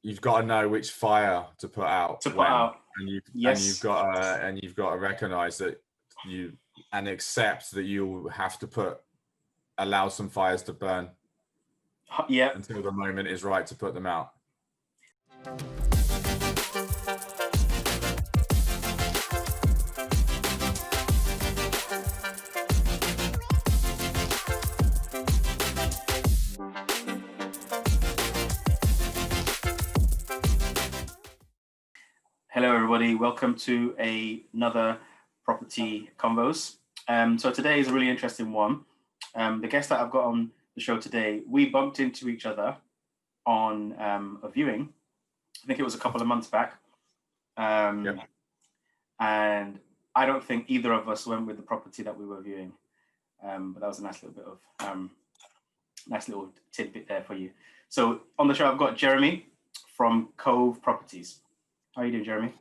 you've got to know which fire to put out and you've got to recognize that and accept that you have to allow some fires to burn until the moment is right to put them out. Hello everybody, welcome to another Property Convos. So today is a really interesting one. The guest that I've got on the show today, we bumped into each other on a viewing. I think it was a couple of months back. And I don't think either of us went with the property that we were viewing. But that was a nice little bit of, nice little tidbit there for you. So on the show, I've got Jeremy from Kove Properties. How are you doing, Jeremy?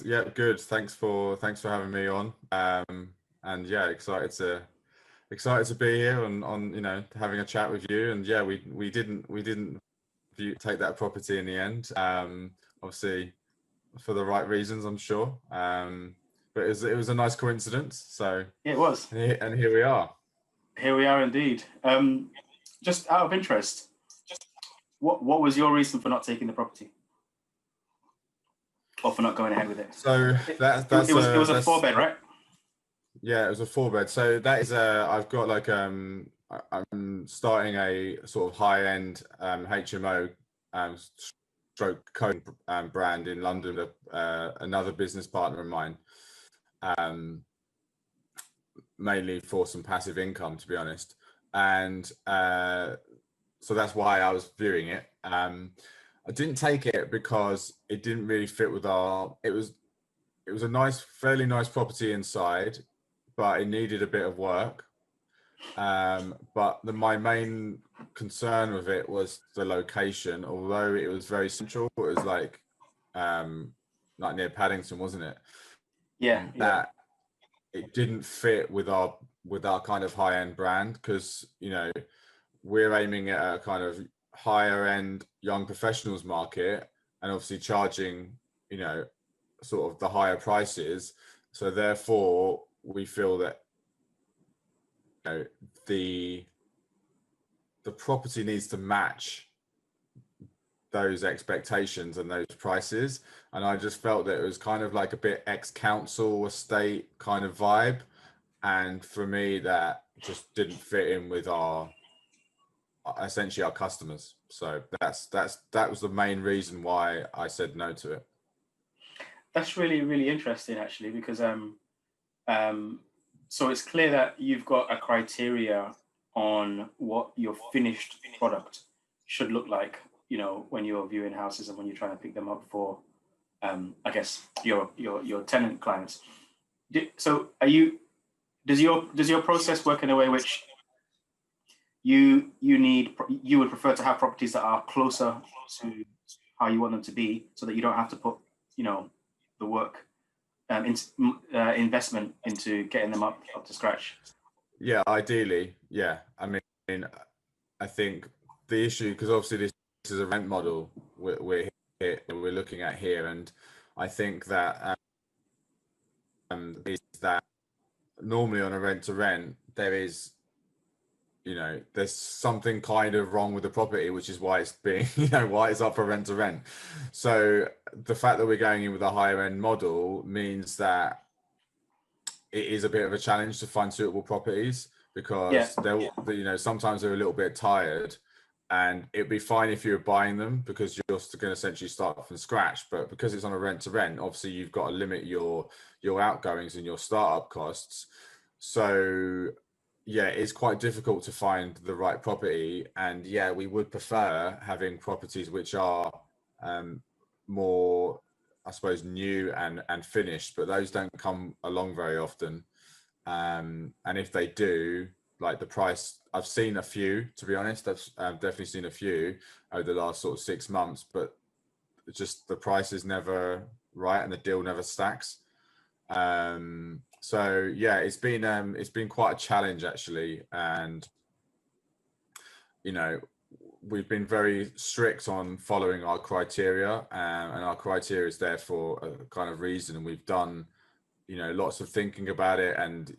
Yeah, good. Thanks for having me on. And yeah, excited to be here on having a chat with you. And yeah, we didn't take that property in the end. Obviously for the right reasons, I'm sure. But it was a nice coincidence. So yeah, it was. And here we are. Here we are indeed. Just out of interest, what was your reason for not taking the property? Or for not going ahead with it? So it was a 4-bed, right? Yeah, it was a 4-bed. So that is I've got like I'm starting a sort of high-end HMO stroke code brand in London with another business partner of mine, mainly for some passive income, to be honest. And so that's why I was viewing it. I didn't take it because it didn't really fit with it was a fairly nice property inside, but it needed a bit of work. But my main concern with it was the location. Although it was very central, it was like near Paddington, wasn't it? Yeah. It didn't fit with our kind of high-end brand, because we're aiming at a kind of higher end young professionals market, and obviously charging sort of the higher prices. So therefore we feel that the property needs to match those expectations and those prices. And I just felt that it was kind of like a bit ex-council estate kind of vibe, and for me that just didn't fit in with essentially our customers. So that was the main reason why I said no to it. That's really, really interesting, actually, because so it's clear that you've got a criteria on what your finished product should look like, when you're viewing houses and when you're trying to pick them up for I guess your tenant clients. So does your process work in a way which you would prefer to have properties that are closer to how you want them to be, so that you don't have to put the work investment into getting them up to scratch? Yeah, ideally, yeah. I mean, I think the issue, because obviously this is a rent model we're looking at here, and I think that is that normally on a rent to rent there is there's something kind of wrong with the property, which is why it's being, why it's up for rent to rent. So the fact that we're going in with a higher end model means that it is a bit of a challenge to find suitable properties, because sometimes they're a little bit tired, and it'd be fine if you're buying them because you're going to essentially start from scratch. But because it's on a rent to rent, obviously you've got to limit your outgoings and your startup costs. So yeah, it's quite difficult to find the right property. And yeah, we would prefer having properties which are more, I suppose, new and finished, but those don't come along very often. And if they do, like the price, I've seen a few, to be honest. I've definitely seen a few over the last sort of 6 months, but just the price is never right and the deal never stacks. So yeah, it's been quite a challenge, actually. And we've been very strict on following our criteria, and our criteria is there for a kind of reason. And we've done, lots of thinking about it, and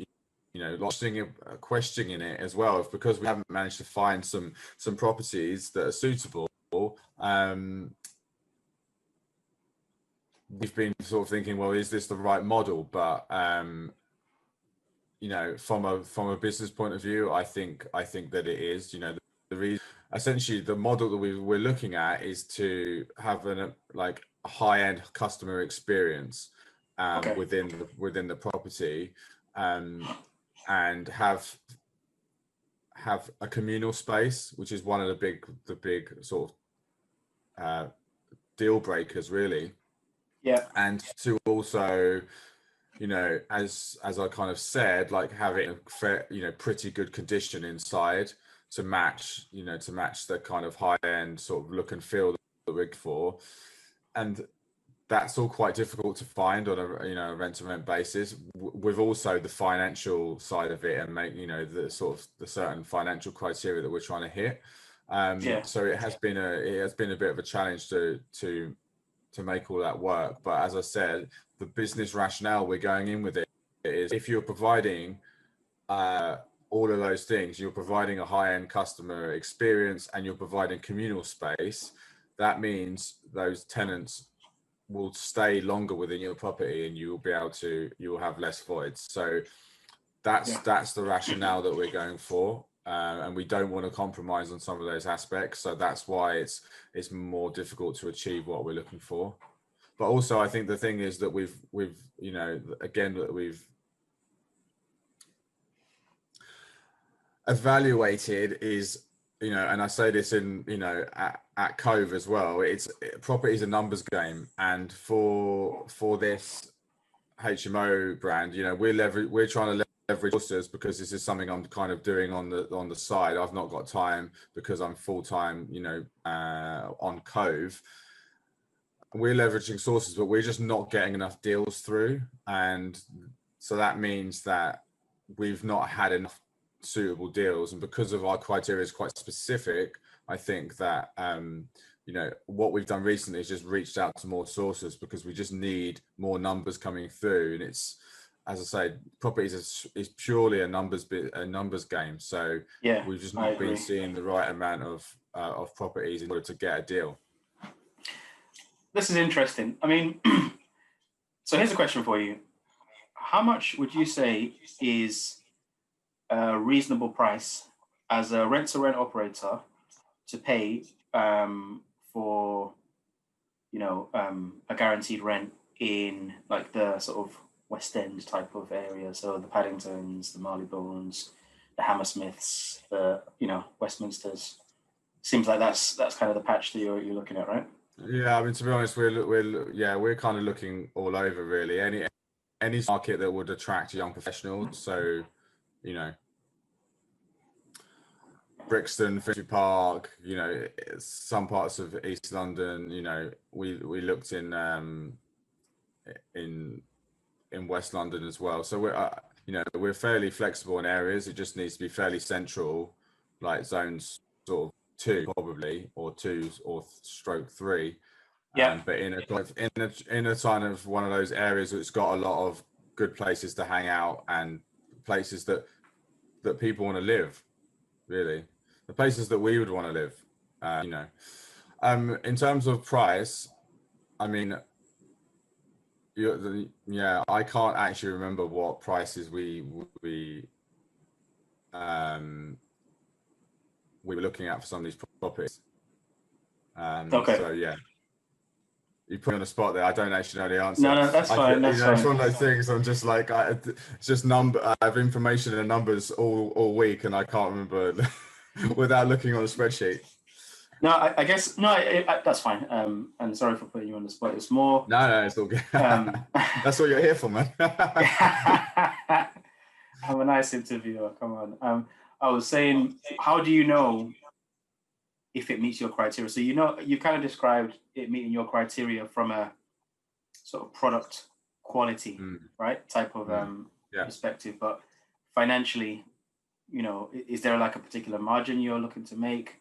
lots of questioning it as well, because we haven't managed to find some properties that are suitable. We've been sort of thinking, well, is this the right model? But from a business point of view, I think that it is. The reason, essentially, the model that we're looking at is to have a high-end customer experience Okay. within the property, and have a communal space, which is one of the big sort of deal breakers, really. Yeah. And to also, as I kind of said, have it in fair, pretty good condition inside to match the kind of high end sort of look and feel that we're for. And that's all quite difficult to find on a rent to rent basis, with also the financial side of it, and make the sort of the certain financial criteria that we're trying to hit. So it has been a bit of a challenge to make all that work. But as I said, the business rationale we're going in with it is, if you're providing all of those things, you're providing a high-end customer experience and you're providing communal space, that means those tenants will stay longer within your property, and you will have less voids. So that's the rationale that we're going for. And we don't want to compromise on some of those aspects. So that's why it's more difficult to achieve what we're looking for. But also, I think the thing is that we've evaluated is, and I say this in, at Kove as well, property is a numbers game. And for this HMO brand, we're trying to leverage resources, because this is something I'm kind of doing on the side. I've not got time because I'm full-time, on Kove. We're leveraging sources, but we're just not getting enough deals through. And so that means that we've not had enough suitable deals. And because of our criteria is quite specific, I think that, what we've done recently is just reached out to more sources, because we just need more numbers coming through. And it's, as I say, properties is purely a numbers game. So we've just not been seeing the right amount of properties in order to get a deal. This is interesting. I mean, so here's a question for you. How much would you say is a reasonable price as a rent-to-rent operator to pay for, a guaranteed rent in the sort of West End type of area? So the Paddingtons, the Marylebones, the Hammersmiths, the Westminsters. Seems like that's kind of the patch that you're looking at, right? Yeah, I mean, to be honest, we're kind of looking all over, really. Any market that would attract young professionals. So, Brixton, Finsbury Park, some parts of East London. We looked in West London as well. So we're fairly flexible in areas. It just needs to be fairly central, like zones sort of 2 probably, or 2 or stroke 3. Yeah. But in a kind of one of those areas that's got a lot of good places to hang out, and places that people want to live, really, the places that we would want to live. In terms of price, I mean, I can't actually remember what prices we were looking at for some of these properties. Okay. So yeah, you put me on the spot there. I don't actually know the answer. No, that's fine. That's fine. It's one of those things. I'm just like, it's just I have information and numbers all week, and I can't remember without looking on a spreadsheet. No, I guess that's fine. And sorry for putting you on the spot. It's more. No, it's all good. That's what you're here for, man. I'm a nice interviewer. Come on. I was saying, how do you know if it meets your criteria? So you kind of described it meeting your criteria from a sort of product quality, right, type of perspective. But financially, is there like a particular margin you're looking to make?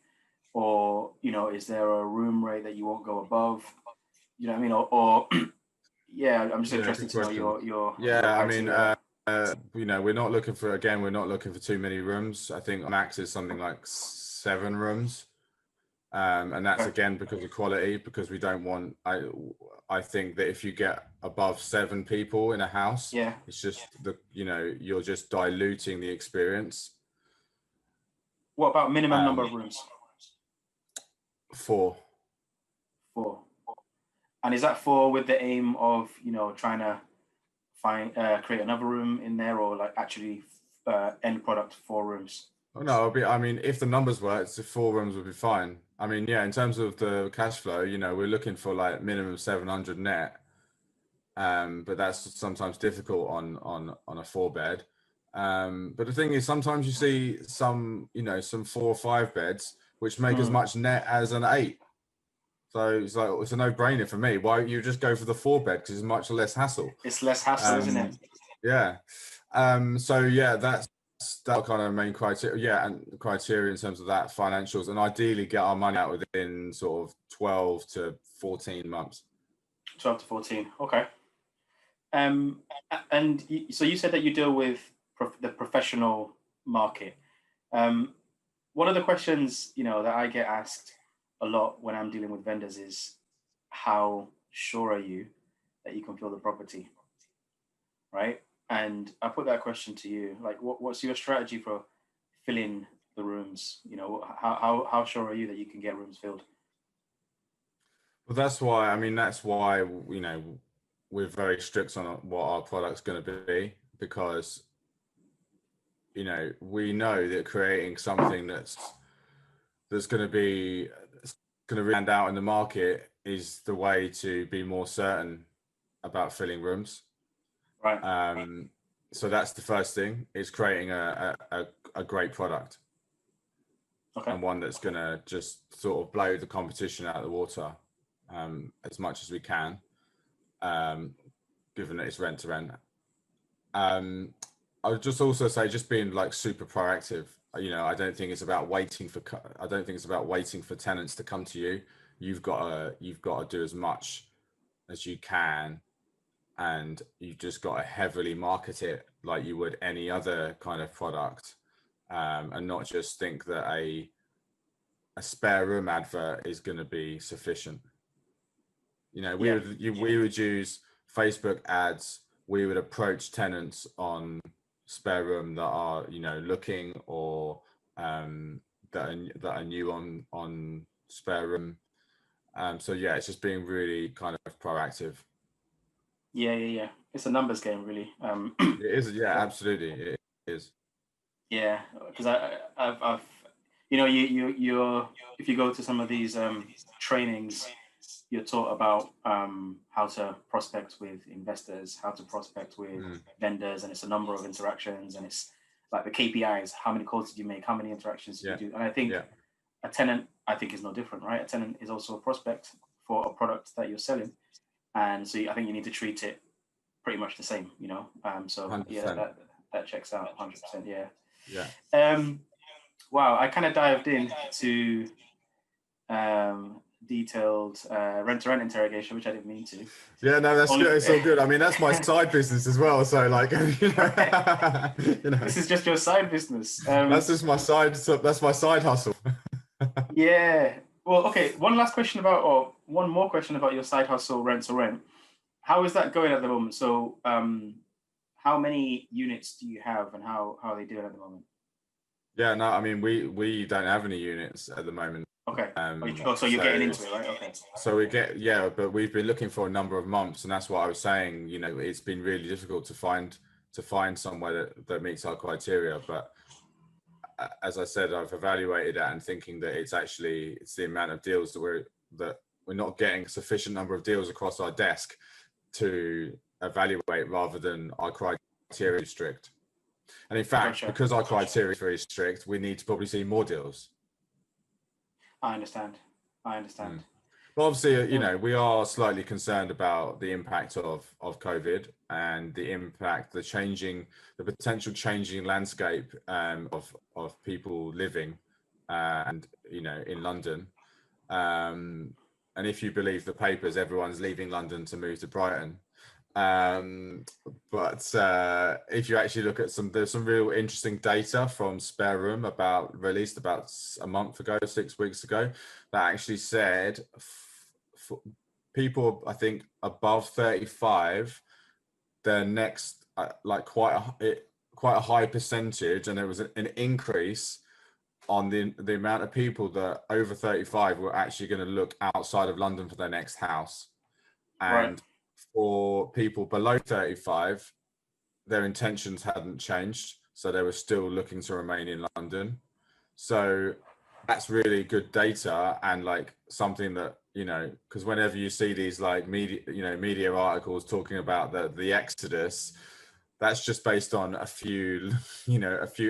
or is there a room rate that you won't go above? You know what I mean? Or yeah, I'm just Yeah, interested good to know question. your Yeah, I mean, criteria. we're not looking for, again, we're not looking for too many rooms. I think max is something like 7 rooms. And that's Okay. again because of quality, because we don't want, I think that if you get above 7 people in a house, Yeah. it's just you're just diluting the experience. What about minimum number Um, of rooms? 4. 4. And is that 4 with the aim of trying to create another room in there, or like actually end product 4 rooms? Oh, no, I mean, if the numbers work, 4 rooms would be fine. I mean, yeah, in terms of the cash flow, we're looking for like minimum 700 net. But that's sometimes difficult on a 4-bed. But the thing is, sometimes you see some 4 or 5 beds which make as much net as an 8. So it's like, it's a no-brainer for me. Why don't you just go for the 4-bed, because it's much less hassle? It's less hassle, isn't it? Yeah. So yeah, that's that kind of main criteria. Yeah, and criteria in terms of that financials, and ideally get our money out within sort of 12 to 14 months. 12 to 14. Okay. And so you said that you deal with the professional market. One of the questions that I get asked a lot when I'm dealing with vendors is, how sure are you that you can fill the property, right? And I put that question to you, like, what's your strategy for filling the rooms? How sure are you that you can get rooms filled? Well, that's why, I mean, that's why, we're very strict on what our product's going to be, because, we know that creating something that's going to be, going to stand out in the market is the way to be more certain about filling rooms. Right. So that's the first thing, is creating a great product. Okay. And one that's going to just sort of blow the competition out of the water as much as we can, given that it's rent to rent. I would just also say, just being like super proactive. I don't think it's about waiting for. I don't think it's about waiting for tenants to come to you. You've got to do as much as you can, and you've just got to heavily market it like you would any other kind of product, and not just think that a spare room advert is going to be sufficient. We would use Facebook ads. We would approach tenants on spare room that are looking, or that are new on spare room. So yeah, it's just being really kind of proactive. Yeah. It's a numbers game, really. It is, yeah, absolutely, it is. Yeah, because I've you're if you go to some of these trainings, you're taught about how to prospect with investors, how to prospect with vendors, and it's a number of interactions, and it's like the KPIs: how many calls did you make, how many interactions did you do? And I think a tenant, I think, is no different, right? A tenant is also a prospect for a product that you're selling, and so I think you need to treat it pretty much the same, So 100%. yeah, that checks out 100%. Yeah. Yeah. Wow, I kind of dived into detailed rent-to-rent interrogation, which I didn't mean to. Yeah, no, that's good. It's all good. I mean, that's my side business as well. So, like, This is just your side business. That's just my side. That's my side hustle. Yeah. Well, okay. One more question about your side hustle, rent-to-rent. How is that going at the moment? So, how many units do you have, and how are they doing at the moment? Yeah, no, I mean, we don't have any units at the moment. Okay. So you're getting into it, right? Okay. So but we've been looking for a number of months, and that's what I was saying. It's been really difficult to find somewhere that meets our criteria. But as I said, I've evaluated that and thinking that it's the amount of deals that we're not getting a sufficient number of deals across our desk to evaluate, rather than our criteria is strict. And in fact, because our criteria is very strict, we need to probably see more deals. I understand. But obviously, we are slightly concerned about the impact of COVID, and the impact, the potential changing landscape of people living and in London. And if you believe the papers, everyone's leaving London to move to Brighton. But if you actually look at there's some real interesting data from Spare Room released about a month ago, 6 weeks ago, that actually said for people, I think above 35, their next quite a high percentage, and there was an increase on the amount of people that over 35 were actually going to look outside of London for their next house. And for people below 35, their intentions hadn't changed, so they were still looking to remain in London. So that's really good data, and like something that, because whenever you see these like media articles talking about the exodus, that's just based on a few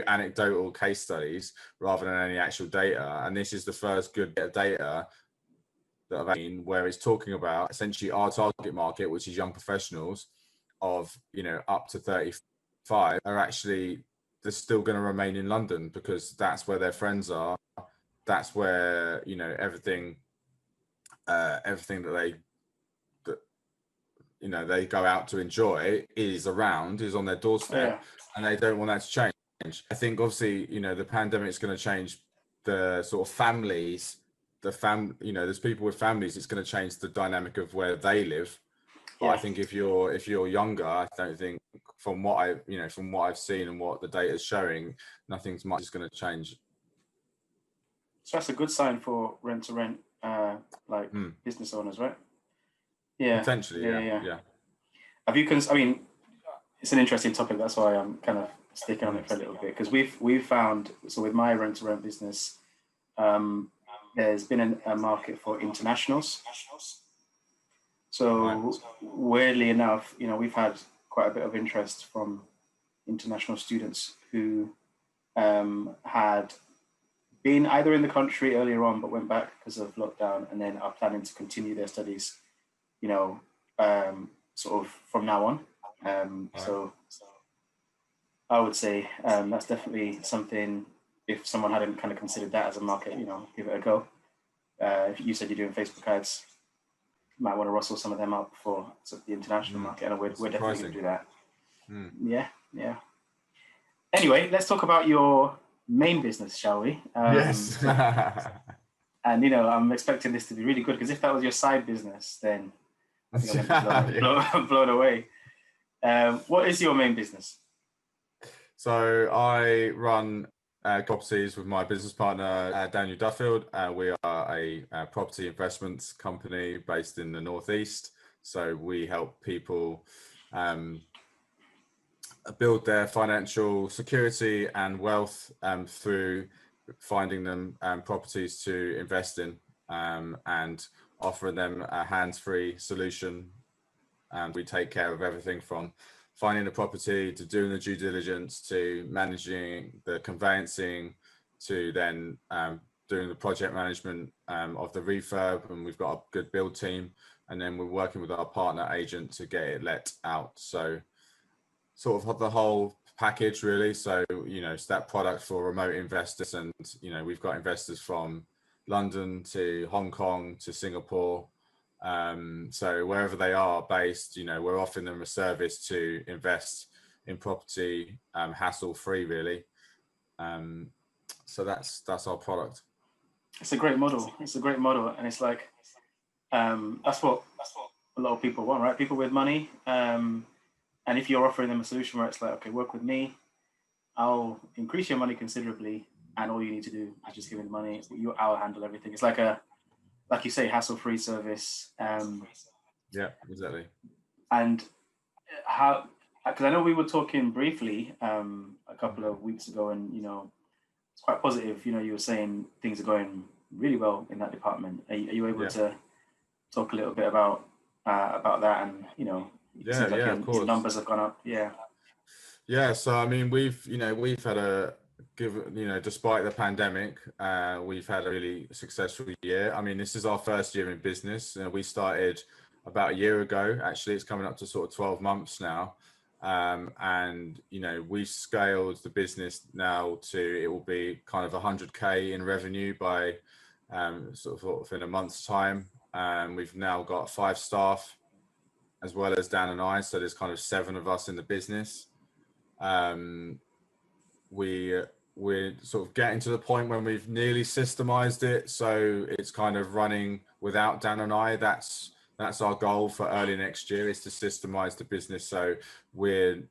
anecdotal case studies rather than any actual data. And this is the first good bit of data that I've seen where it's talking about essentially our target market, which is young professionals of up to 35, are actually, they're still going to remain in London because that's where their friends are. That's where everything that they go out to enjoy is on their doorstep, and they don't want that to change. I think obviously the pandemic is going to change the sort of families. There's people with families. It's going to change the dynamic of where they live. But I think if you're younger, I don't think, from what I've seen and what the data is showing, nothing's much is going to change. So that's a good sign for rent to rent, business owners, right? Yeah, potentially. Yeah. Have you? I mean, it's an interesting topic. That's why I'm kind of sticking on it for a little bit, because we've found, so with my rent to rent business, there's been a market for internationals. So weirdly enough, we've had quite a bit of interest from international students who had been either in the country earlier on but went back because of lockdown, and then are planning to continue their studies, sort of from now on. So I would say that's definitely something, if someone hadn't kind of considered that as a market, give it a go. If you said you're doing Facebook ads, you might want to rustle some of them up for the international market, and we're definitely going to do that. Yeah. Anyway, let's talk about your main business, shall we? Yes. And I'm expecting this to be really good, because if that was your side business, then I think I'm blown away. What is your main business? So I run properties with my business partner, Daniel Duffield. We are a property investments company based in the Northeast. So we help people build their financial security and wealth through finding them properties to invest in, and offering them a hands-free solution. And we take care of everything from finding the property to doing the due diligence to managing the conveyancing to then doing the project management of the refurb. And we've got a good build team, and then we're working with our partner agent to get it let out. So sort of the whole package really. So it's that product for remote investors, and we've got investors from London to Hong Kong to Singapore. So wherever they are based, we're offering them a service to invest in property, hassle-free really. So that's our product. It's a great model. And it's like, that's what a lot of people want, right? People with money. And if you're offering them a solution where it's like, okay, work with me, I'll increase your money considerably, and all you need to do is just give me the money. I'll handle everything. It's like like you say, hassle-free service. Yeah, exactly. And how? Because I know we were talking briefly a couple of weeks ago, and it's quite positive. You were saying things are going really well in that department. Are you able to talk a little bit about that? And of course, your numbers have gone up. Yeah. So I mean, we've had despite the pandemic, we've had a really successful year. I mean, this is our first year in business. We started about a year ago. Actually, it's coming up to sort of 12 months now. And we scaled the business now to, it will be kind of 100K in revenue by sort of in a month's time. We've now got 5 staff as well as Dan and I, so there's kind of 7 of us in the business. We're sort of getting to the point when we've nearly systemized it, so it's kind of running without Dan and I. That's our goal for early next year, is to systemize the business, so we're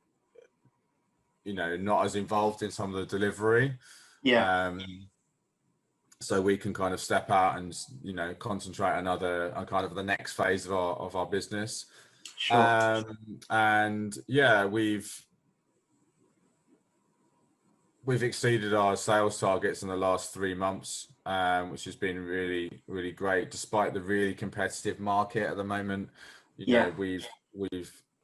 not as involved in some of the delivery. So we can kind of step out and concentrate on kind of the next phase of our business. Sure. And yeah, we've exceeded our sales targets in the last 3 months, which has been really, really great, despite the really competitive market at the moment. We've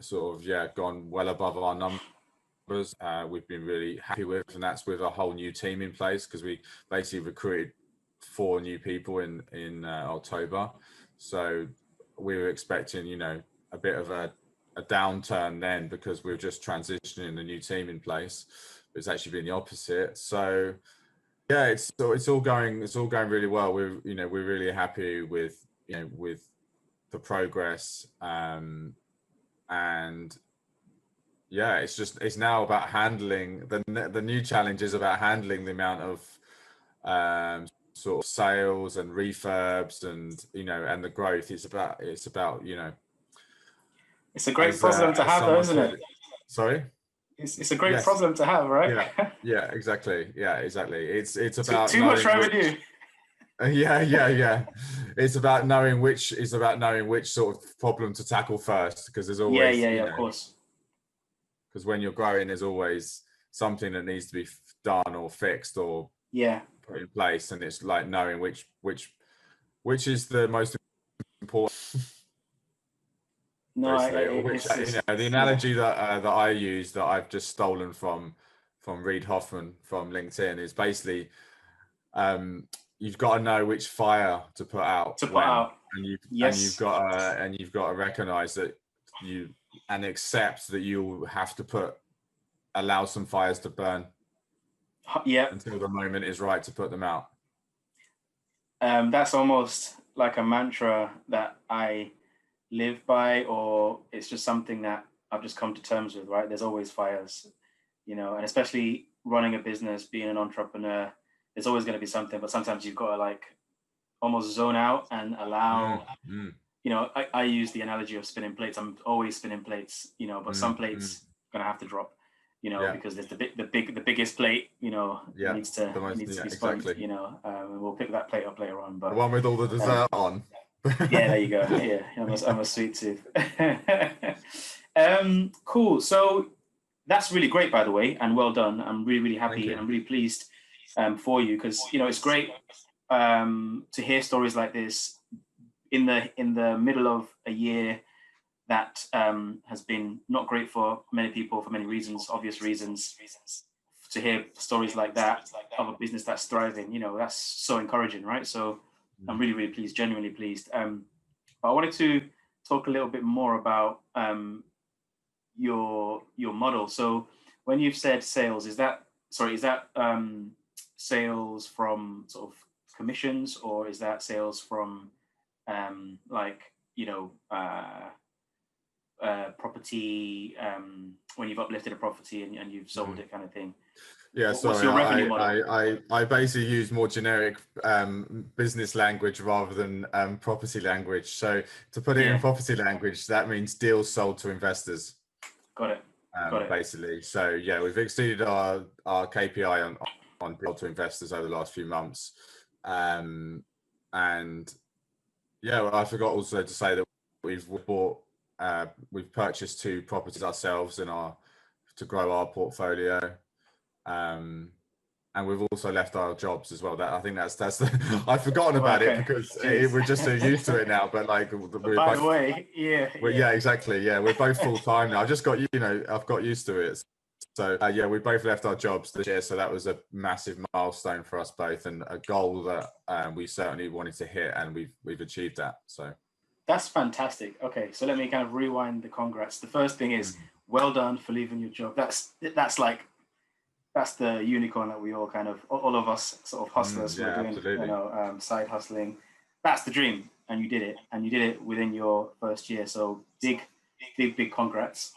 sort of gone well above our numbers. We've been really happy with, and that's with a whole new team in place, because we basically recruited 4 new people in October. So we were expecting a bit of a downturn then, because we were just transitioning the new team in place. It's actually been the opposite. So yeah, it's all going really well. We're really happy with with the progress, and yeah, it's now about handling the new challenge is about handling the amount of sort of sales and refurbs and and the growth. It's about it's a great problem to have, though, isn't it? Sorry. It's a great problem to have, right? Yeah, exactly. It's about too much revenue. Yeah. It's about knowing which sort of problem to tackle first, because there's always of course. Because when you're growing, there's always something that needs to be done or fixed or put in place, and it's like knowing which is the most important. No, the analogy that I use, that I've just stolen from Reid Hoffman from LinkedIn, is basically you've got to know which fire to put out and you've got to recognize that and accept that you'll have to allow some fires to burn until the moment is right to put them out. That's almost like a mantra that I live by, or it's just something that I've just come to terms with, right? There's always fires, and especially running a business, being an entrepreneur, there's always going to be something, but sometimes you've got to like almost zone out and allow, I use the analogy of spinning plates. I'm always spinning plates, but some plates going to have to drop, because there's the biggest plate, needs to be spun, exactly. We'll pick that plate up later on, but the one with all the dessert on. Yeah, there you go. Yeah, I'm a sweet tooth. Cool. So that's really great, by the way, and well done. I'm really, really happy, and I'm really pleased for you, because it's great to hear stories like this in the middle of a year that has been not great for many people for many reasons, obvious reasons. To hear stories like that of a business that's thriving, that's so encouraging, right? So I'm really, really pleased, genuinely pleased. But I wanted to talk a little bit more about your model. So when you've said sales, is that sales from sort of commissions, or is that sales from property, when you've uplifted a property and you've sold it, kind of thing? Yeah, what's your revenue model? I basically use more generic business language rather than property language. So to put it in property language, that means deals sold to investors. Got it. Basically. So yeah, we've exceeded our KPI on deal to investors over the last few months. And yeah, well, I forgot also to say that we've purchased 2 properties ourselves to grow our portfolio. And we've also left our jobs as well. I've forgotten about it because we're just so used to it now. But like, by the way, yeah, exactly. Yeah, we're both full time now. I've got used to it. So yeah, we both left our jobs this year. So that was a massive milestone for us both, and a goal that we certainly wanted to hit, and we've achieved that. So that's fantastic. Okay, so let me kind of rewind the congrats. The first thing is, well done for leaving your job. That's the unicorn that we all kind of, all of us sort of hustlers who are doing, absolutely. Side hustling. That's the dream, and you did it, within your first year. So big congrats.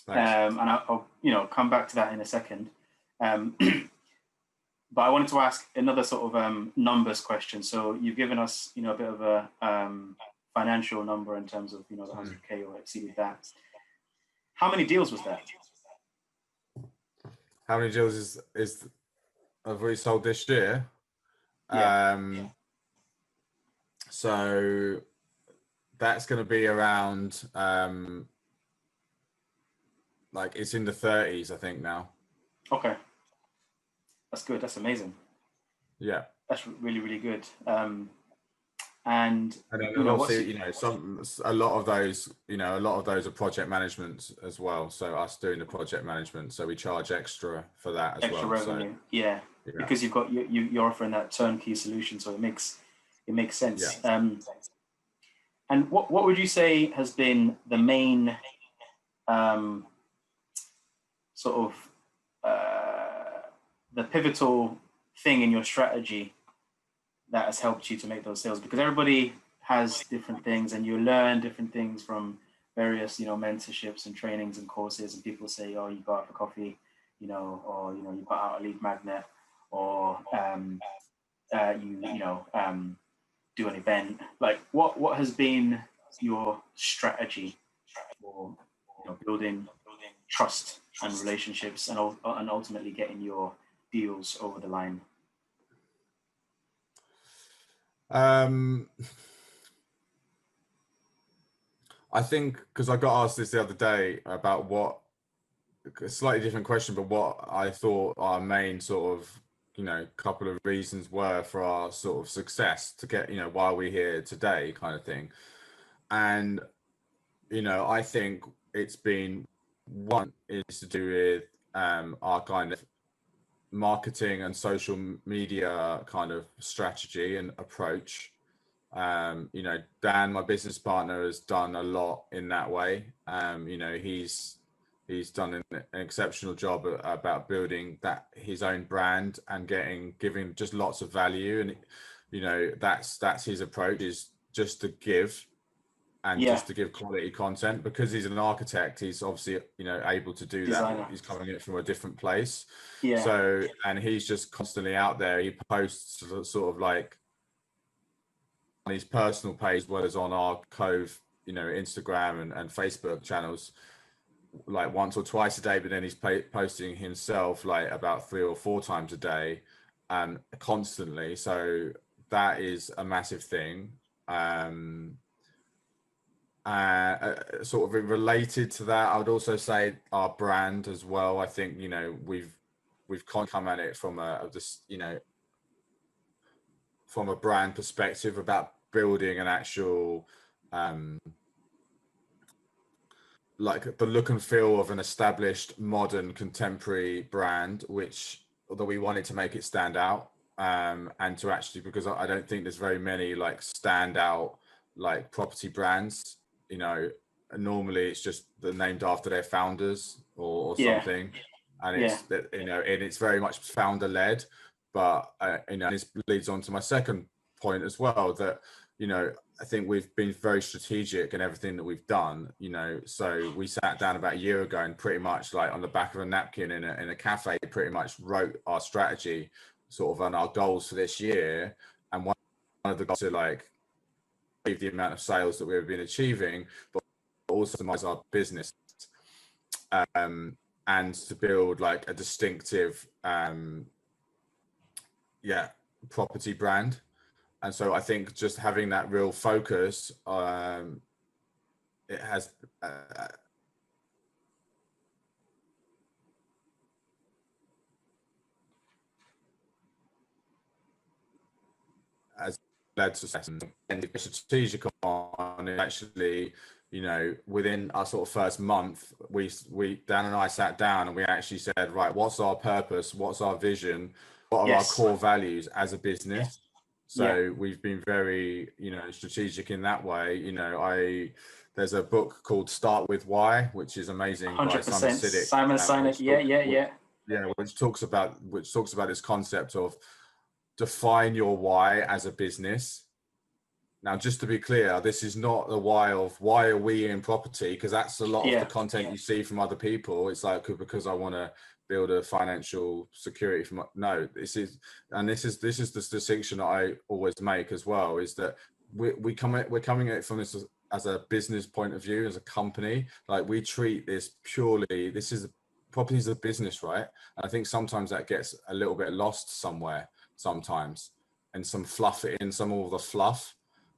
And I'll come back to that in a second. But I wanted to ask another sort of numbers question. So you've given us, a bit of a financial number in terms of, the 100K or exceeded that. How many deals was that? How many deals have we sold this year? Yeah. So that's going to be around, like it's in the 30s, I think now. Okay. That's good. That's amazing. Yeah. That's really, really good. And then obviously, a lot of those are project management as well. So us doing the project management, so we charge extra for that as extra well. revenue. So, because you're offering that turnkey solution, so it makes sense. Yeah. And what would you say has been the main sort of the pivotal thing in your strategy that has helped you to make those sales? Because everybody has different things, and you learn different things from various, mentorships and trainings and courses. And people say, "Oh, you go out for coffee, or you put out a lead magnet, or do an event." Like, what has been your strategy for building trust and relationships, and ultimately getting your deals over the line? I think because I got asked this the other day about a slightly different question, but what I thought our main sort of, couple of reasons were for our sort of success to get, why we're here today kind of thing. And, I think it's been, one is to do with our kind of marketing and social media kind of strategy and approach. Dan, my business partner, has done a lot in that way. He's done an exceptional job about building his own brand and giving just lots of value. And that's his approach, is just to give and just to give quality content. Because he's an architect, he's obviously able to do Designer. that. He's coming in from a different place. Yeah. So, and he's just constantly out there. He posts sort of like on his personal page, as well as on our Kove, Instagram and Facebook channels, like once or twice a day. But then he's posting himself like about 3 or 4 times a day, and constantly. So that is a massive thing. Sort of related to that, I would also say our brand as well. I think we've come at it from from a brand perspective, about building an actual like the look and feel of an established, modern, contemporary brand, which, although we wanted to make it stand out, and to actually, because I don't think there's very many like standout like property brands. Normally it's just they're named after their founders or something, and it's very much founder led. But and this leads on to my second point as well, that I think we've been very strategic in everything that we've done. So we sat down about a year ago and pretty much like on the back of a napkin in a cafe, pretty much wrote our strategy sort of on our goals for this year. And one of the goals to like achieve the amount of sales that we've been achieving, but also optimize our business, and to build like a distinctive property brand. And so I think just having that real focus, it has as led to success. And strategic on it, actually, within our sort of first month, we Dan and I sat down and we actually said, right, what's our purpose? What's our vision? What are our core values as a business? So we've been very, strategic in that way. there's a book called Start With Why, which is amazing by Simon 100%. Sinek. Simon Sinek. Yeah. Which talks about this concept of define your why as a business. Now, just to be clear, this is not the why of why are we in property, because that's a lot of the content you see from other people. It's like, because I want to build a financial security from, no, this is the distinction that I always make as well, is that we're coming at it from this as a business point of view, as a company. Like, we treat this purely, property is a business, right? And I think sometimes that gets a little bit lost somewhere sometimes, and some fluff in some of the fluff.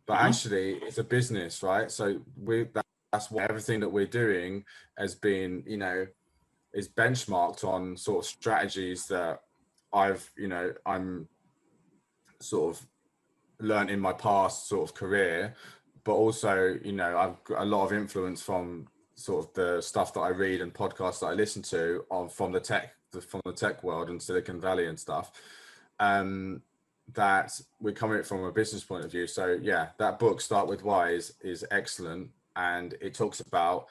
But actually, it's a business, right? So that's what everything that we're doing has been, is benchmarked on sort of strategies that I'm sort of learned in my past sort of career, but also, I've got a lot of influence from sort of the stuff that I read and podcasts that I listen to from the tech world and Silicon Valley and stuff. That we're coming from a business point of view. So yeah, that book Start With Why is excellent, and it talks about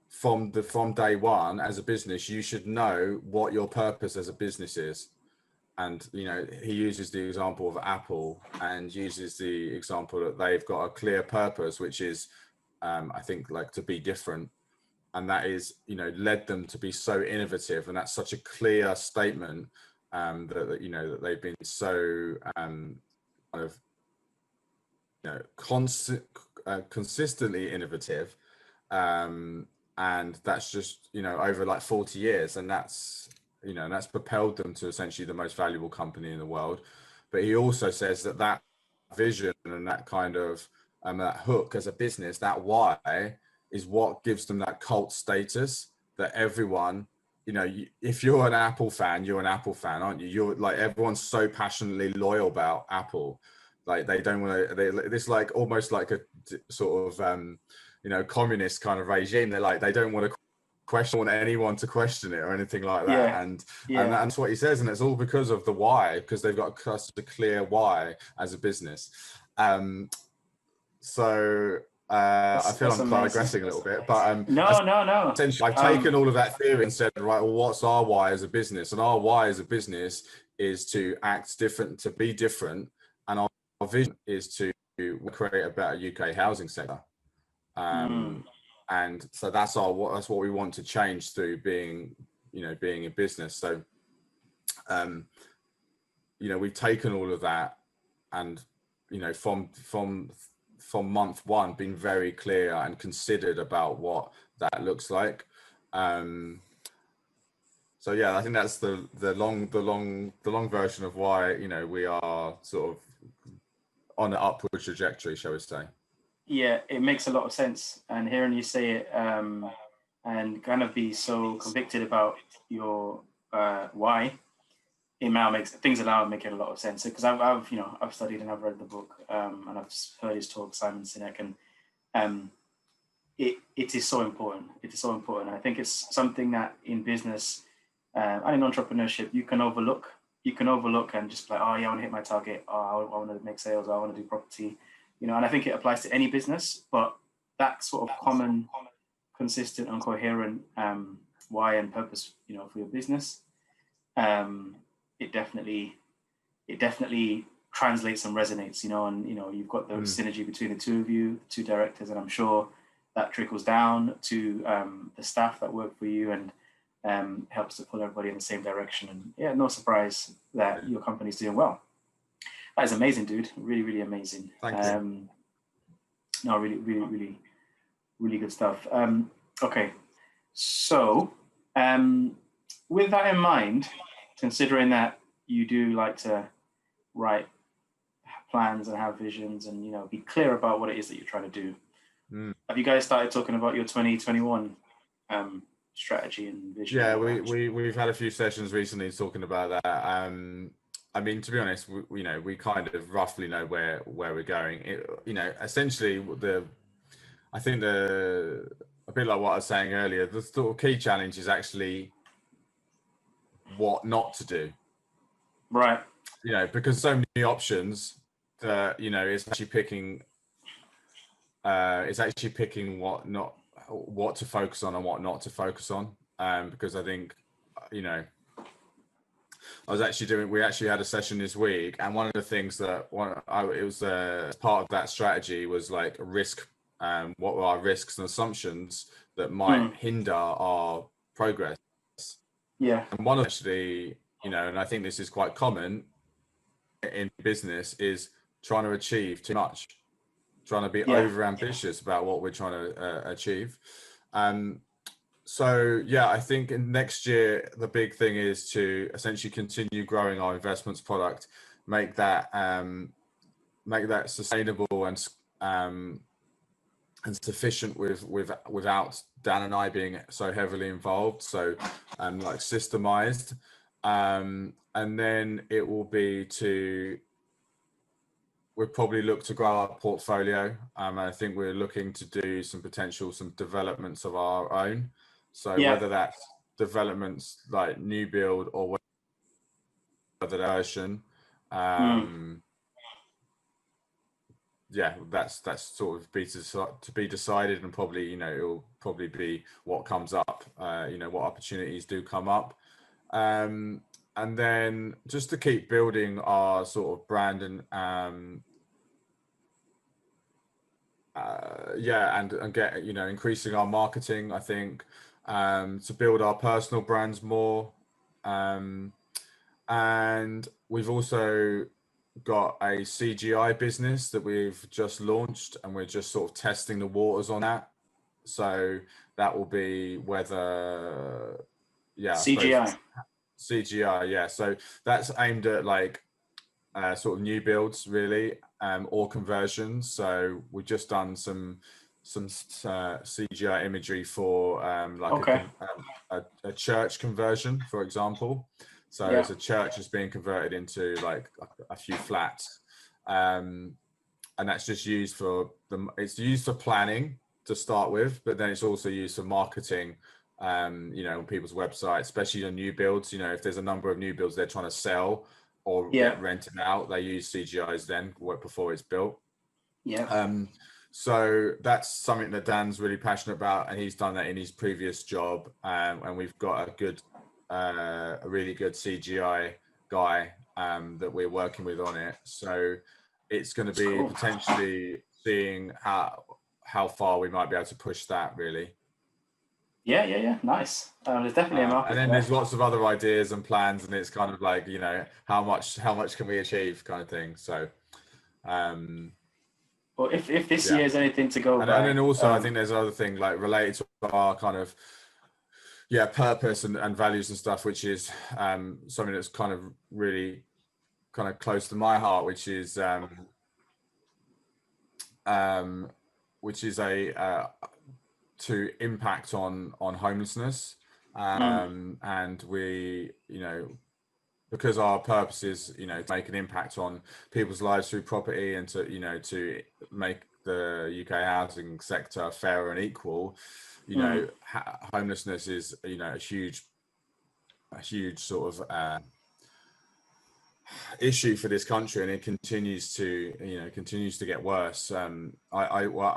from day one, as a business, you should know what your purpose as a business is. And he uses the example of Apple, and uses the example that they've got a clear purpose, which is I think, like, to be different. And that is, led them to be so innovative, and that's such a clear statement. That they've been so kind of consistently innovative, and that's just over like 40 years, and that's propelled them to essentially the most valuable company in the world. But he also says that vision and that kind of that hook as a business, that why, is what gives them that cult status that everyone, if you're an Apple fan, you're an Apple fan, aren't you? You're like, everyone's so passionately loyal about Apple. Like, they don't want to, this like almost like a sort of, communist kind of regime. They don't want anyone to question it or anything like that. And that's what he says. And it's all because of the why, because they've got such a clear why as a business. I feel I'm digressing a little bit, but no. Essentially, I've taken all of that theory and said, right, well, what's our why as a business? And our why as a business is to act different, to be different, and our vision is to create a better UK housing sector. And so that's what we want to change through being a business. So, we've taken all of that, and from month one, been very clear and considered about what that looks like. So yeah, I think that's the long version of why we are sort of on an upward trajectory, shall we say. Yeah, it makes a lot of sense. And hearing you say it, and kind of be so convicted about your why, it now makes things are making a lot of sense. Because I've studied and I've read the book, and I've heard his talk, Simon Sinek, and it is so important. It is so important. I think it's something that in business and in entrepreneurship you can overlook. You can overlook and just be like, oh yeah, I want to hit my target. Oh, I want to make sales. I want to do property. And I think it applies to any business, but that sort of common, consistent and coherent why and purpose, for your business, it definitely translates and resonates, and you've got the synergy between the two of you, two directors, and I'm sure that trickles down to the staff that work for you and helps to pull everybody in the same direction. And yeah, no surprise that your company's doing well. That is amazing, dude. Really, really amazing. Thank you. No, really, really, really, really good stuff. Okay, so with that in mind, considering that you do like to write plans and have visions and be clear about what it is that you're trying to do, have you guys started talking about your 2021 strategy and vision? Yeah, we've had a few sessions recently talking about that. I mean, to be honest, we kind of roughly know where we're going. Essentially, I think a bit like what I was saying earlier, the sort of key challenge is actually what not to do. Right. Because so many options that it's actually picking it's actually picking what to focus on and what not to focus on. Because I think, we actually had a session this week, and one of the things that it was part of that strategy was like risk. What were our risks and assumptions that might hinder our progress? Yeah. And one of actually, and I think this is quite common in business, is trying to achieve too much, trying to be over ambitious about what we're trying to achieve. So yeah, I think in next year the big thing is to essentially continue growing our investments product, make that sustainable and sufficient without Dan and I being so heavily involved. So like systemized, and then it will be we'll probably look to grow our portfolio. I think we're looking to do some developments of our own. So whether that's developments like new build or whether that version, that's sort of to be decided, and probably it'll probably be what comes up, what opportunities do come up, and then just to keep building our sort of brand and and get increasing our marketing, I think, to build our personal brands more, and we've also got a CGI business that we've just launched, and we're just sort of testing the waters on that. So that will be whether CGI, so that's aimed at like sort of new builds really, or conversions. So we've just done some CGI imagery for like a church conversion, for example. So it's a church is being converted into like a few flats, and that's just used it's used for planning to start with, but then it's also used for marketing, on people's websites, especially on new builds. If there's a number of new builds they're trying to sell or get rented out, they use CGIs then before it's built. So that's something that Dan's really passionate about, and he's done that in his previous job, and we've got a really good CGI guy that we're working with on it. So it's going to be potentially seeing how far we might be able to push that, really. Nice. There's definitely a market. And then there's lots of other ideas and plans, and it's kind of like, how much can we achieve, kind of thing. So well, if this year is anything to go by, and then also I think there's another thing like related to our kind of purpose and values and stuff, which is something that's kind of really kind of close to my heart, which is to impact on homelessness, and we, because our purpose is, to make an impact on people's lives through property, and to make the UK housing sector fairer and equal. Homelessness is, a huge sort of issue for this country, and it continues to get worse. I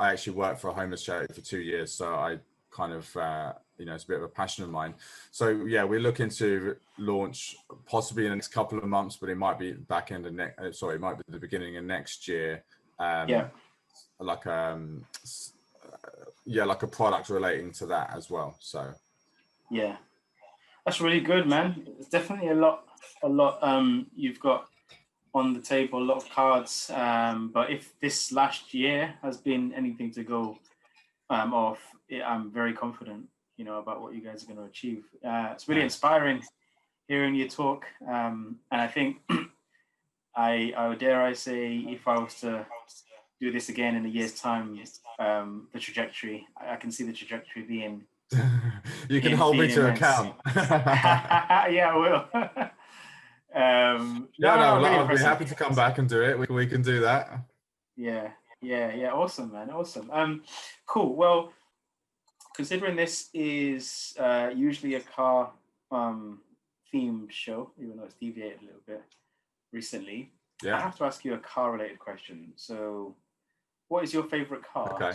actually worked for a homeless charity for 2 years, so I kind of it's a bit of a passion of mine. So we're looking to launch possibly in the next couple of months, but it might be it might be the beginning of next year, like like a product relating to that as well. So that's really good, man. It's definitely a lot you've got on the table, a lot of cards, but if this last year has been anything to go off, I'm very confident about what you guys are going to achieve. It's really inspiring hearing you talk, and I think I dare I say, if I was to do this again in a year's time, the trajectory, I can see the trajectory being you can hold me to account. I will. I'll be happy to come back and do it. We can do that. Awesome, man. Awesome. Cool. Well, considering this is usually a car themed show, even though it's deviated a little bit recently, I have to ask you a car related question. So what is your favorite car? Okay.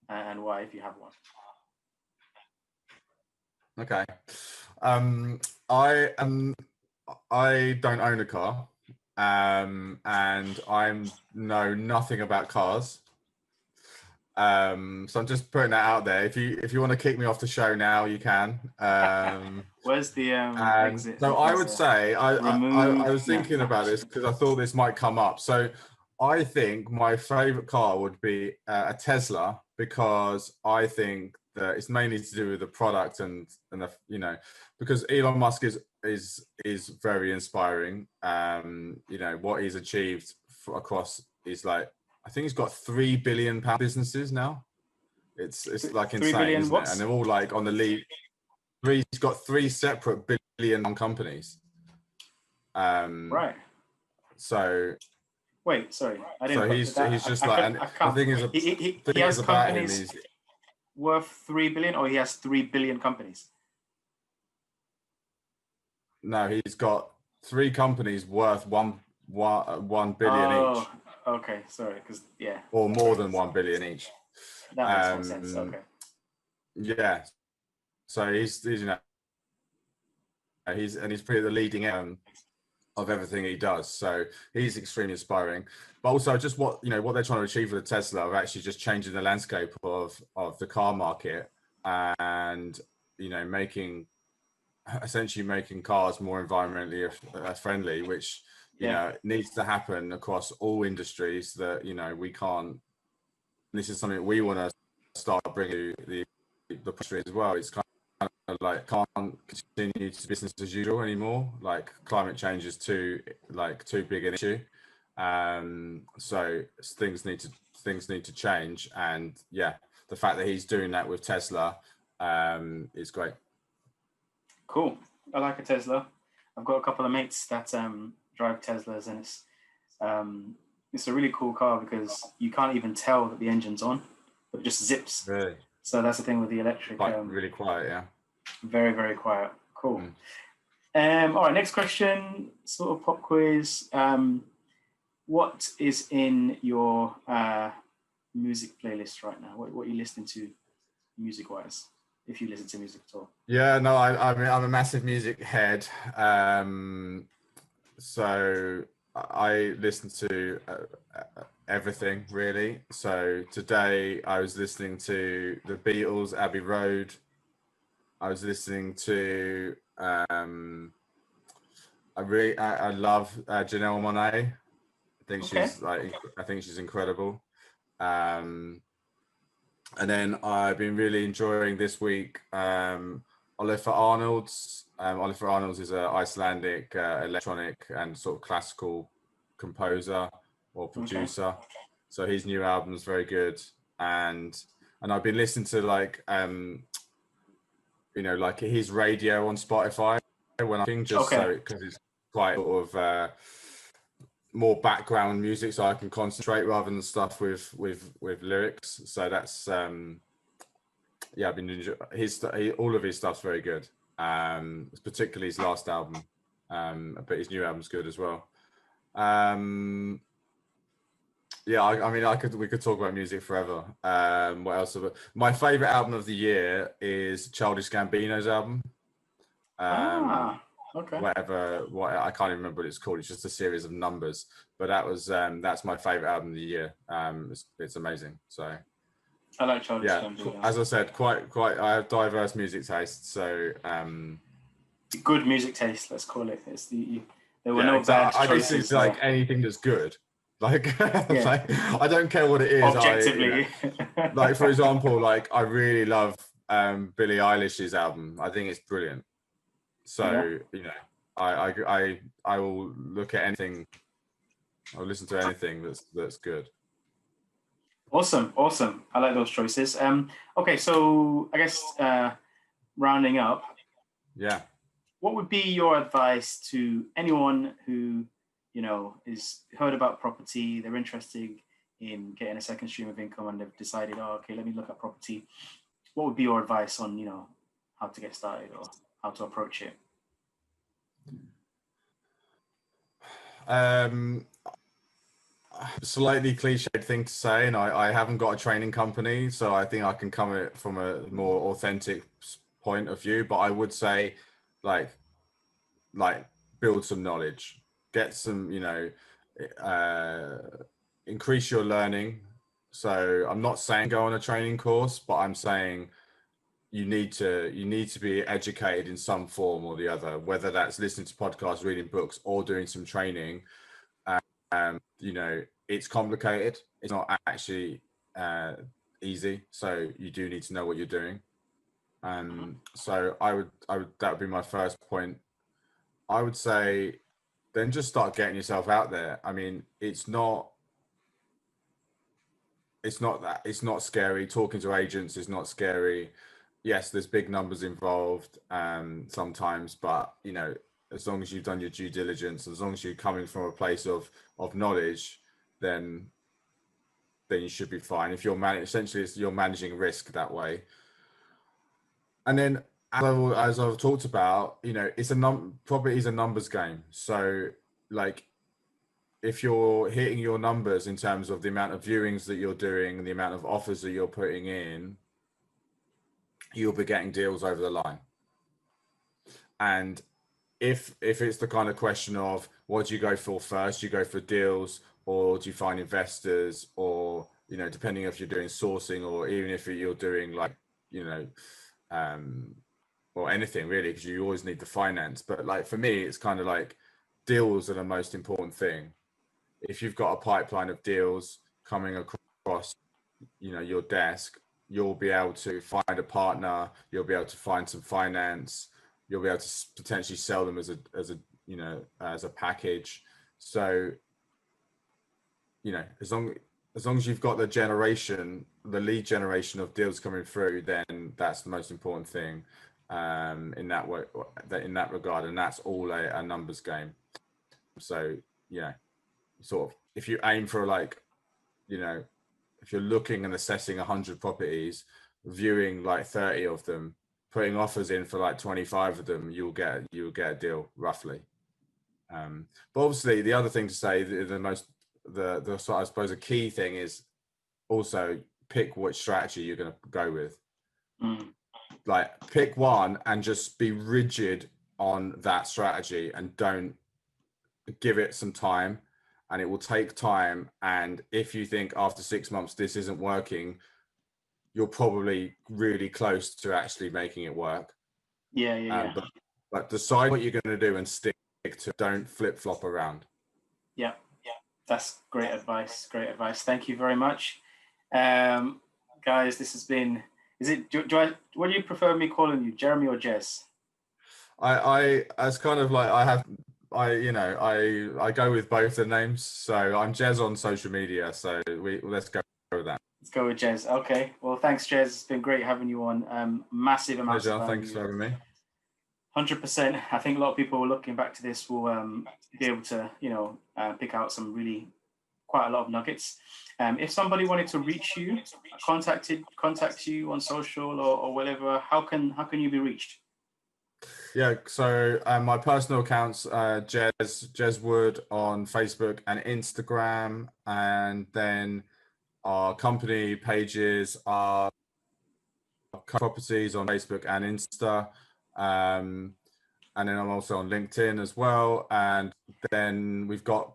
And why, if you have one? Okay. I don't own a car, and I know nothing about cars. So I'm just putting that out there. If you want to kick me off the show now, you can. Where's the And exit? so I would say I was thinking about this because I thought this might come up. So I think my favorite car would be a Tesla, because I think that it's mainly to do with the product and the, you know, because Elon Musk is very inspiring. You know what he's achieved across is like, I think he's got £3 billion businesses now. It's like 3 insane, billion isn't it? And watts? they're all like on the lead. He's got three separate billion companies. Right. So Wait, sorry, I didn't. he's just like, and I the can't. thing He has about him companies is, worth 3 billion, or he has 3 billion companies. no, he's got three companies worth one billion each, okay, sorry, because yeah, or more than 1 billion each. that makes more sense. Okay. Yeah. So he's you know, he's pretty the leading of everything he does. So he's extremely inspiring. But also just what, you know, what they're trying to achieve with the Tesla of actually just changing the landscape of the car market, and, you know, essentially making cars more environmentally friendly, which, you know, needs to happen across all industries. That, you know, we can't, this is something we want to start bringing to the industry as well. It's kind of like, can't continue to business as usual anymore. Like, climate change is too big an issue. So things need to change, and yeah, the fact that he's doing that with Tesla is great. Cool. I like a Tesla. I've got a couple of mates that drive Teslas, and it's a really cool car because you can't even tell that the engine's on, but it just zips. Really? So that's the thing with the electric. Really quiet, yeah. Very, very quiet. Cool. All right, next question, sort of pop quiz. What is in your music playlist right now? What are you listening to music-wise, if you listen to music at all? Yeah, no, I mean, I'm a massive music head. So I listen to everything, really. So today I was listening to the Beatles, Abbey Road. I was listening to I love Janelle Monáe. I think she's incredible. And then I've been really enjoying this week Oliver Arnolds. Oliver Arnolds is an Icelandic electronic and sort of classical composer or producer. So his new album is very good, and I've been listening to like you know, like his radio on Spotify when I'm just so, because it's quite sort of more background music, so I can concentrate rather than stuff with lyrics. So that's yeah, I've been enjoying all of his stuff's very good. Particularly his last album, but his new album's good as well. Yeah, I mean, we could talk about music forever. What else? My favorite album of the year is Childish Gambino's album. What I can't even remember what it's called. It's just a series of numbers. But that's my favorite album of the year. It's amazing. So I like Childish Gambino. As I said, quite. I have diverse music tastes. So good music taste, let's call it. There were no bad choices. It's like anything that's good. Like, like, I don't care what it is. Objectively. Like, for example, like I really love Billie Eilish's album. I think it's brilliant. So you know, I will look at anything. I'll listen to anything that's good. Awesome. I like those choices. Okay, so I guess rounding up. Yeah. What would be your advice to anyone who, you know, is heard about property, they're interested in getting a second stream of income, and they've decided, oh, okay, let me look at property. What would be your advice on, you know, how to get started or how to approach it? slightly cliched thing to say, and I haven't got a training company, so I think I can come at it from a more authentic point of view. But I would say, like, build some knowledge, get some, increase your learning. So I'm not saying go on a training course, but I'm saying you need to be educated in some form or the other, whether that's listening to podcasts, reading books, or doing some training. It's complicated. It's not actually easy. So you do need to know what you're doing. So I would that would be my first point. I would say then just start getting yourself out there. I mean, it's not scary. Talking to agents is not scary. Yes, there's big numbers involved sometimes, but as long as you've done your due diligence, as long as you're coming from a place of knowledge, then you should be fine. If you're essentially you're managing risk that way. And then as I've talked about, it's property is a numbers game. So like, if you're hitting your numbers in terms of the amount of viewings that you're doing and the amount of offers that you're putting in, you'll be getting deals over the line. And if it's the kind of question of what do you go for first, you go for deals, or do you find investors, or depending if you're doing sourcing, or even if you're doing like or anything really, because you always need the finance. But like for me, it's kind of like deals are the most important thing. If you've got a pipeline of deals coming across your desk, you'll be able to find a partner, you'll be able to find some finance, you'll be able to potentially sell them as a package. So as long as you've got the lead generation of deals coming through, then that's the most important thing in that regard, and that's all a numbers game. So sort of, if you aim for if you're looking and assessing 100 properties, viewing like 30 of them, putting offers in for like 25 of them, you'll get a deal roughly. But obviously the other thing to say, the sort of, I suppose a key thing is also pick which strategy you're going to go with. Like, pick one and just be rigid on that strategy, and don't give it some time. And it will take time, and if you think after 6 months this isn't working, you're probably really close to actually making it work. But decide what you're going to do and stick to, don't flip-flop around. Yeah, that's great advice. Thank you very much. Guys, this has been, what do you prefer me calling you, Jeremy or Jez? I as kind of like, I go with both the names, so I'm Jez on social media, so let's go with that. Let's go with Jez. Okay, well, thanks, Jez. It's been great having you on. Massive amounts of value. Thanks for having me. 100%. I think a lot of people looking back to this will be able to pick out some really quite a lot of nuggets. If somebody wanted to reach you, contact you on social or whatever, how can you be reached? Yeah, so my personal accounts, Jez Wood on Facebook and Instagram, and then our company pages are Properties on Facebook and Insta, and then I'm also on LinkedIn as well. And then we've got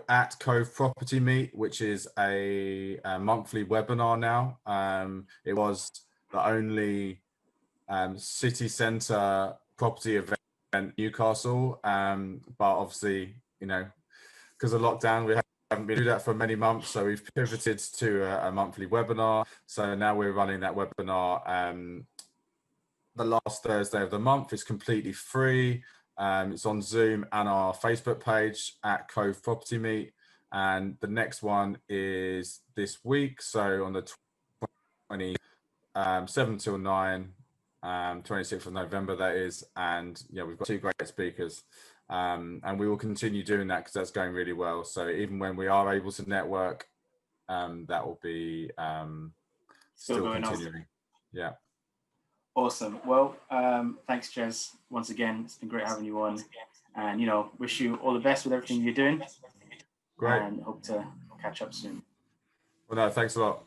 at Kove Property Meet, which is a monthly webinar now. It was the only city centre property event in Newcastle, but obviously because of lockdown we haven't been doing that for many months, so we've pivoted to a monthly webinar. So now we're running that webinar the last Thursday of the month. It's completely free. It's on Zoom and our Facebook page at Kove Property Meet, and the next one is this week, so on the 7 till 9, 26th of November that is. And we've got 2 great speakers, and we will continue doing that because that's going really well. So even when we are able to network, that will be still continuing on. Yeah. Awesome. Well, thanks, Jez. Once again, it's been great having you on, and wish you all the best with everything you're doing. Great. And hope to catch up soon. Well, no, thanks a lot.